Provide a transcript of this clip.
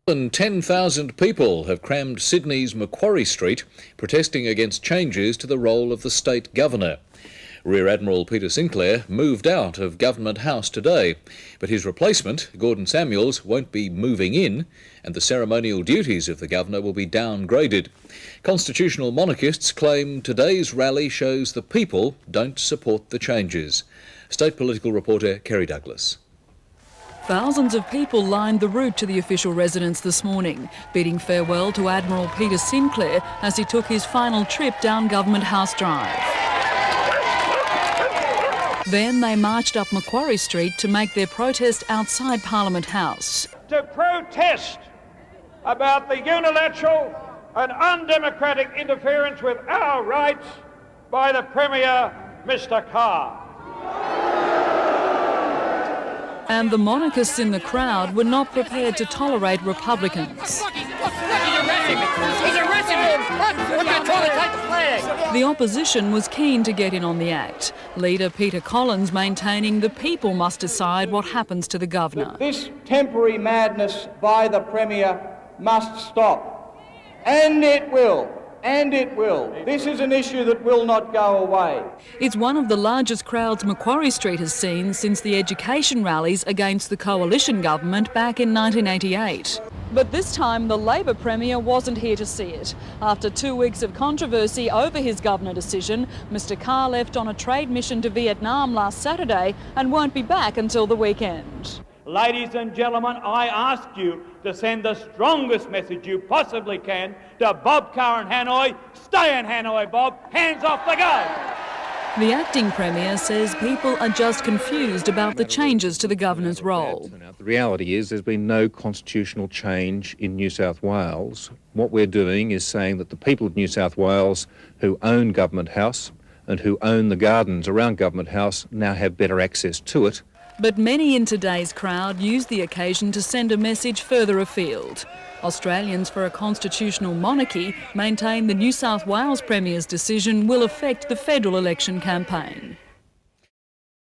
More than 10,000 people have crammed Sydney's Macquarie Street, protesting against changes to the role of the state governor. Rear Admiral Peter Sinclair moved out of Government House today, but his replacement, Gordon Samuels, won't be moving in, and the ceremonial duties of the governor will be downgraded. Constitutional monarchists claim today's rally shows the people don't support the changes. State political reporter Kerry Douglas. Thousands of people lined the route to the official residence this morning, bidding farewell to Admiral Peter Sinclair as he took his final trip down Government House Drive. Then they marched up Macquarie Street to make their protest outside Parliament House. To protest about the unilateral and undemocratic interference with our rights by the Premier, Mr. Carr. And the monarchists in the crowd were not prepared to tolerate Republicans. The opposition was keen to get in on the act. Leader Peter Collins maintaining the people must decide what happens to the governor. This temporary madness by the Premier must stop. And it will. And it will. This is an issue that will not go away. It's one of the largest crowds Macquarie Street has seen since the education rallies against the coalition government back in 1988. But this time the Labor Premier wasn't here to see it. After 2 weeks of controversy over his governor decision, Mr. Carr left on a trade mission to Vietnam last Saturday and won't be back until the weekend. Ladies and gentlemen, I ask you to send the strongest message you possibly can to Bob Carr in Hanoi. Stay in Hanoi, Bob. Hands off the gun. The acting Premier says people are just confused about the changes to the governor's role. The reality is there's been no constitutional change in New South Wales. What we're doing is saying that the people of New South Wales who own Government House and who own the gardens around Government House now have better access to it. But many in today's crowd used the occasion to send a message further afield. Australians for a constitutional monarchy maintain the New South Wales Premier's decision will affect the federal election campaign.